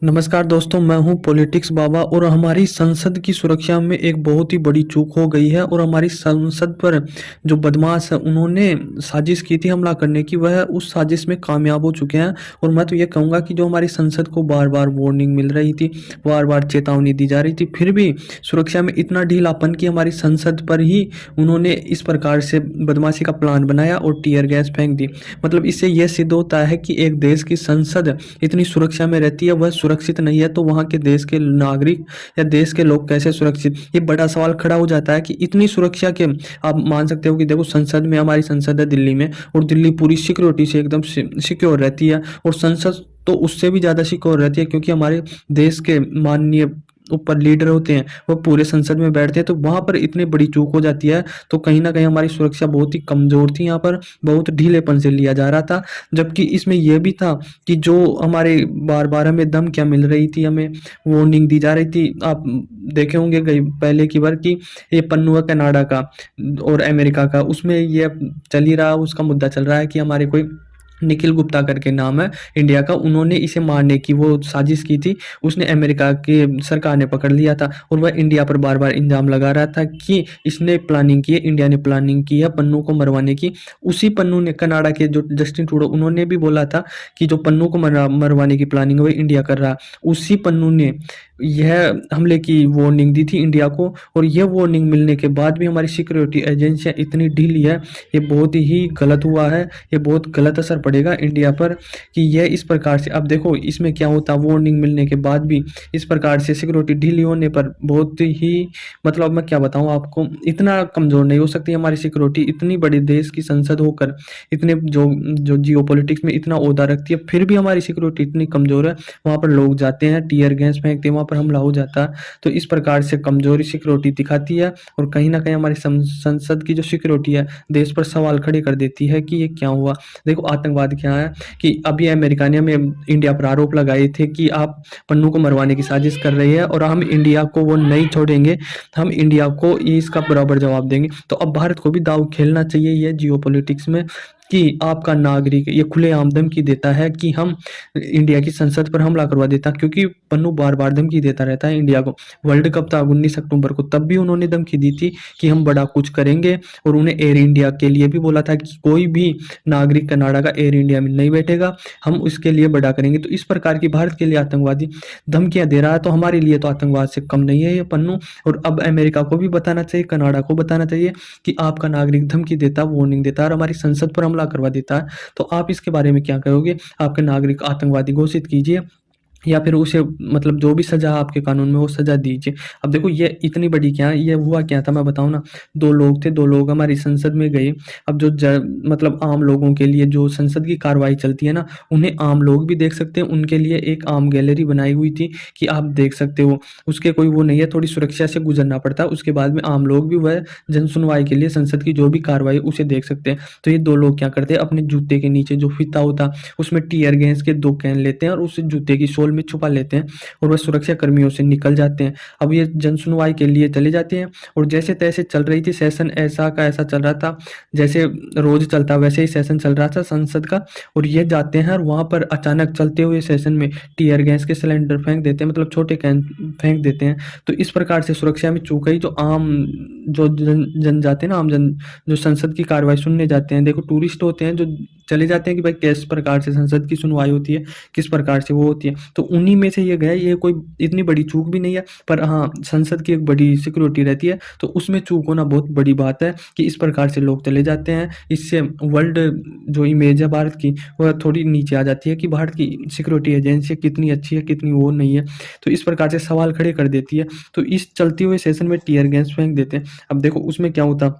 नमस्कार दोस्तों, मैं हूं पॉलिटिक्स बाबा और हमारी संसद की सुरक्षा में एक बहुत ही बड़ी चूक हो गई है और हमारी संसद पर जो बदमाश है उन्होंने साजिश की थी हमला करने की, वह उस साजिश में कामयाब हो चुके हैं। और मैं तो ये कहूँगा कि जो हमारी संसद को बार बार वार्निंग मिल रही थी, बार बार चेतावनी दी जा रही थी, फिर भी सुरक्षा में इतना ढीलापन कि हमारी संसद पर ही उन्होंने इस प्रकार से बदमाशी का प्लान बनाया और टीयर गैस फेंक दी। मतलब इससे यह सिद्ध होता है कि एक देश की संसद इतनी सुरक्षा में रहती है, वह सुरक्षित नहीं है तो वहाँ के देश के नागरिक या देश के लोग कैसे सुरक्षित। ये बड़ा सवाल खड़ा हो जाता है कि इतनी सुरक्षा के आप मान सकते हो कि देखो, संसद में हमारी संसद है दिल्ली में, और दिल्ली पूरी सिक्योरिटी से एकदम सिक्योर रहती है, और संसद तो उससे भी ज़्यादा सिक्योर रहती है क्योंकि हमारे देश के माननीय ऊपर लीडर होते हैं, वो पूरे संसद में बैठते हैं। तो वहाँ पर इतनी बड़ी चूक हो जाती है, तो कहीं ना कहीं हमारी सुरक्षा बहुत ही कमज़ोर थी, यहाँ पर बहुत ढीलेपन से लिया जा रहा था। जबकि इसमें यह भी था कि जो हमारे बार बार हमें धमकियाँ मिल रही थी, हमें वार्निंग दी जा रही थी। आप देखे होंगे कई पहले की बार कि ये पन्नू है कनाडा का और अमेरिका का, उसमें ये चल ही रहा, उसका मुद्दा चल रहा है कि हमारे कोई निखिल गुप्ता करके नाम है इंडिया का, उन्होंने इसे मारने की वो साजिश की थी। उसने अमेरिका के सरकार ने पकड़ लिया था और वह इंडिया पर बार बार इल्जाम लगा रहा था कि इसने प्लानिंग की है, इंडिया ने प्लानिंग की है पन्नू को मरवाने की। उसी पन्नू ने, कनाडा के जो जस्टिन ट्रूडो, उन्होंने भी बोला था कि जो पन्नू को मरवाने की प्लानिंग है वो इंडिया कर रहा। उसी पन्नू ने यह हमले की वार्निंग दी थी इंडिया को, और यह वार्निंग मिलने के बाद भी हमारी सिक्योरिटी एजेंसियां इतनी ढीली है। ये बहुत ही गलत हुआ है, ये बहुत गलत असर पड़ेगा इंडिया पर कि यह इस प्रकार से। अब देखो इसमें क्या होता, वार्निंग मिलने के बाद भी इस प्रकार से सिक्योरिटी ढीली होने पर बहुत ही, मतलब मैं क्या बताऊं आपको, इतना कमज़ोर नहीं हो सकती हमारी सिक्योरिटी। इतनी बड़ी देश की संसद होकर इतने जो जो जियो पॉलिटिक्स में इतना ओहदा रखती है, फिर भी हमारी सिक्योरिटी इतनी कमज़ोर है। वहाँ पर लोग जाते हैं, टीयर गैस फेंकते हैं, वहाँ पर हमला हो जाता है। तो इस प्रकार से कमज़ोरी सिक्योरिटी दिखाती है और कहीं ना कहीं हमारी संसद की जो सिक्योरिटी है देश पर सवाल खड़े कर देती है कि ये क्या हुआ। देखो आतंकवाद क्या है कि अभी अमेरिका ने हमें इंडिया पर आरोप लगाए थे कि आप पन्नू को मरवाने की साजिश कर रही है और हम इंडिया को वो नहीं छोड़ेंगे, हम इंडिया को इसका बराबर जवाब देंगे। तो अब भारत को भी दाव खेलना चाहिए ये जियो पॉलिटिक्स में कि आपका नागरिक ये खुलेआम धमकी देता है कि हम इंडिया की संसद पर हमला करवा देता, क्योंकि पन्नू बार बार धमकी देता रहता है इंडिया को। वर्ल्ड कप था 19 अक्टूबर को, तब भी उन्होंने धमकी दी थी कि हम बड़ा कुछ करेंगे, और उन्हें एयर इंडिया के लिए भी बोला था कि कोई भी नागरिक कनाडा का एयर इंडिया में नहीं बैठेगा, हम उसके लिए बड़ा करेंगे। तो इस प्रकार की भारत के लिए आतंकवादी धमकियां दे रहा है, तो हमारे लिए तो आतंकवाद से कम नहीं है ये पन्नू। और अब अमेरिका को भी बताना चाहिए, कनाडा को बताना चाहिए कि आपका नागरिक धमकी देता, वार्निंग देता है और हमारी संसद पर हमला करवा देता है। तो आप इसके बारे में क्या करोगे? आपके नागरिक आतंकवादी घोषित कीजिए या फिर उसे, मतलब जो भी सजा आपके कानून में वो सजा दीजिए। अब देखो ये इतनी बड़ी क्या, ये हुआ क्या था मैं बताऊं ना। दो लोग थे, दो लोग हमारी संसद में गए। अब जो मतलब आम लोगों के लिए जो संसद की कार्रवाई चलती है ना, उन्हें आम लोग भी देख सकते हैं, उनके लिए एक आम गैलरी बनाई हुई थी कि आप देख सकते हो। उसके कोई वो नहीं है, थोड़ी सुरक्षा से गुजरना पड़ता है। उसके बाद में आम लोग भी वह जन सुनवाई के लिए संसद की जो भी कार्रवाई उसे देख सकते हैं। तो ये दो लोग क्या करते हैं, अपने जूते के नीचे जो फीता होता उसमें टीयर गैस के 2 कैन लेते हैं और उस जूते की सोल में छुपा लेते हैं और वह सुरक्षा कर्मियों से निकल जाते हैं। अब ये जन सुनवाई के लिए चले जाते हैं और जैसे तैसे चल रही थी सेशन, ऐसा का ऐसा चल रहा था, जैसे रोज चलता वैसे ही सेशन चल रहा था संसद का। और ये जाते हैं और वहां पर अचानक चलते हुए सेशन में टीयर गैस के सिलेंडर फेंक देते हैं, मतलब छोटे कैन फेंक देते हैं। तो इस प्रकार से सुरक्षा में चूक गई। जो आम जो जन जाते हैं ना, आम जन जो संसद की कार्रवाई सुनने जाते हैं, देखो टूरिस्ट होते हैं जो चले जाते हैं कि भाई किस प्रकार से संसद की सुनवाई होती है, किस प्रकार से वो होती है। तो उन्हीं में से ये गया। ये कोई इतनी बड़ी चूक भी नहीं है, पर हाँ संसद की एक बड़ी सिक्योरिटी रहती है, तो उसमें चूक होना बहुत बड़ी बात है कि इस प्रकार से लोग चले जाते हैं। इससे वर्ल्ड जो इमेज है भारत की वह थोड़ी नीचे आ जाती है कि भारत की सिक्योरिटी एजेंसी कितनी अच्छी है, कितनी वो नहीं है। तो इस प्रकार से सवाल खड़े कर देती है। तो इस चलते हुए सेशन में टीयर गैस फेंक देते हैं। अब देखो उसमें क्या होता,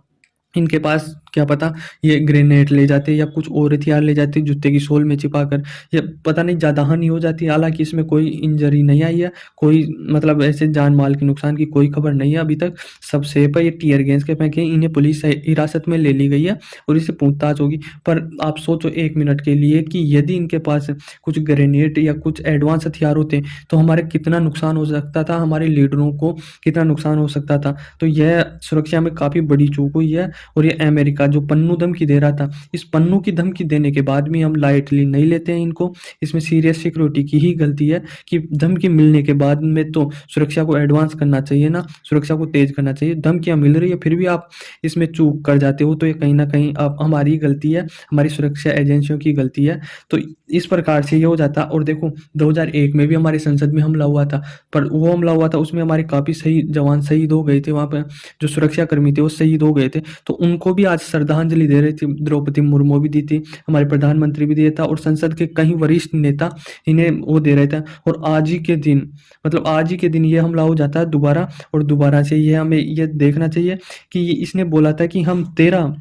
इनके पास क्या पता ये ग्रेनेड ले जाते या कुछ और हथियार ले जाते जूते की सोल में छिपाकर, या पता नहीं ज़्यादा हानि हो जाती। हालांकि इसमें कोई इंजरी नहीं आई है, कोई मतलब ऐसे जान माल के नुकसान की कोई खबर नहीं है अभी तक। सब सेफ है। ये टीयर गैस के फेंके, इन्हें पुलिस हिरासत में ले ली गई है और इससे पूछताछ होगी। पर आप सोचो 1 मिनट के लिए कि यदि इनके पास कुछ ग्रेनेड या कुछ एडवांस हथियार होते तो हमारे कितना नुकसान हो सकता था, हमारे लीडरों को कितना नुकसान हो सकता था। तो यह सुरक्षा में काफ़ी बड़ी चूक हुई है और ये अमेरिका जो पन्नू धमकी दे रहा था, इस पन्नू की धमकी देने के बाद भी हम लाइटली नहीं लेते हैं इनको। इसमें सीरियस सिक्योरिटी की ही गलती है कि धमकी मिलने के बाद में तो सुरक्षा को एडवांस करना चाहिए ना, सुरक्षा को तेज करना चाहिए। धमकियां मिल रही है फिर भी आप इसमें चूक कर जाते हो, तो ये कहीं ना कहीं आप हमारी ही गलती है, हमारी सुरक्षा एजेंसियों की गलती है। तो इस प्रकार से ये हो जाता। और देखो 2001 में भी हमारी संसद में हमला हुआ था, पर वो हमला हुआ था उसमें हमारे काफ़ी सही जवान शहीद हो गए थे, वहाँ पर जो सुरक्षा कर्मी थे वो शहीद हो गए थे। तो उनको भी आज श्रद्धांजलि दे रहे थे, द्रौपदी मुर्मू भी दी थी, हमारे प्रधानमंत्री भी दिया था, और संसद के कई वरिष्ठ नेता इन्हें वो दे रहे थे। और आज ही के दिन, मतलब आज ही के दिन ये हमला हो जाता है दोबारा, और दोबारा से ये हमें ये देखना चाहिए कि इसने बोला था कि हम 13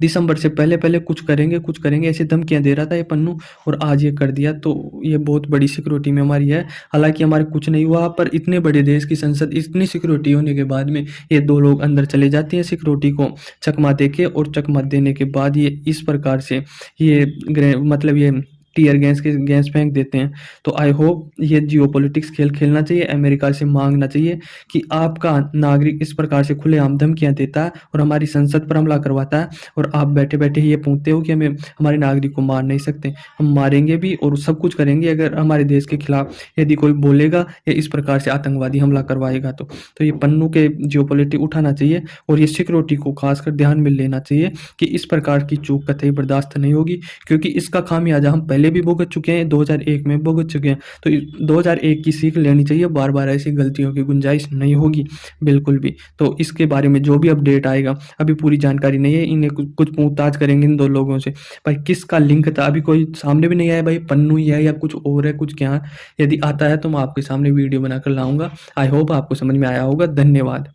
दिसंबर से पहले पहले कुछ करेंगे, ऐसी धमकियां दे रहा था ये पन्नू, और आज ये कर दिया। तो ये बहुत बड़ी सिक्योरिटी में हमारी है। हालांकि हमारे कुछ नहीं हुआ, पर इतने बड़े देश की संसद, इतनी सिक्योरिटी होने के बाद में ये दो लोग अंदर चले जाते हैं सिक्योरिटी को चकमा दे के, और चकमा देने के बाद ये इस प्रकार से ये मतलब ये टीयर गैस फेंक देते हैं। तो आई होप ये जियोपॉलिटिक्स खेल खेलना चाहिए, अमेरिका से मांगना चाहिए कि आपका नागरिक इस प्रकार से खुलेआम धमकियां देता है और हमारी संसद पर हमला करवाता है, और आप बैठे बैठे ये पूछते हो कि हमें हमारे नागरिक को मार नहीं सकते। हम मारेंगे भी और सब कुछ करेंगे अगर हमारे देश के खिलाफ यदि कोई बोलेगा या इस प्रकार से आतंकवादी हमला करवाएगा। तो ये पन्नू के जियोपॉलिटिक उठाना चाहिए, और ये सिक्योरिटी को खासकर ध्यान में लेना चाहिए कि इस प्रकार की चूक कतई बर्दाश्त नहीं होगी, क्योंकि इसका खामियाजा हम पहले भी भुगत चुके हैं, 2001 में भुगत चुके हैं। तो 2001 की सीख लेनी चाहिए, बार बार ऐसी गलतियों की गुंजाइश नहीं होगी बिल्कुल भी। तो इसके बारे में जो भी अपडेट आएगा, अभी पूरी जानकारी नहीं है, इन्हें कुछ पूछताछ करेंगे इन दो लोगों से, भाई किसका लिंक था, अभी कोई सामने भी नहीं आया, भाई पन्नू ही है या कुछ और है, कुछ क्या है। यदि आता है तो मैं आपके सामने वीडियो बनाकर लाऊंगा। आई होप आपको समझ में आया होगा। धन्यवाद।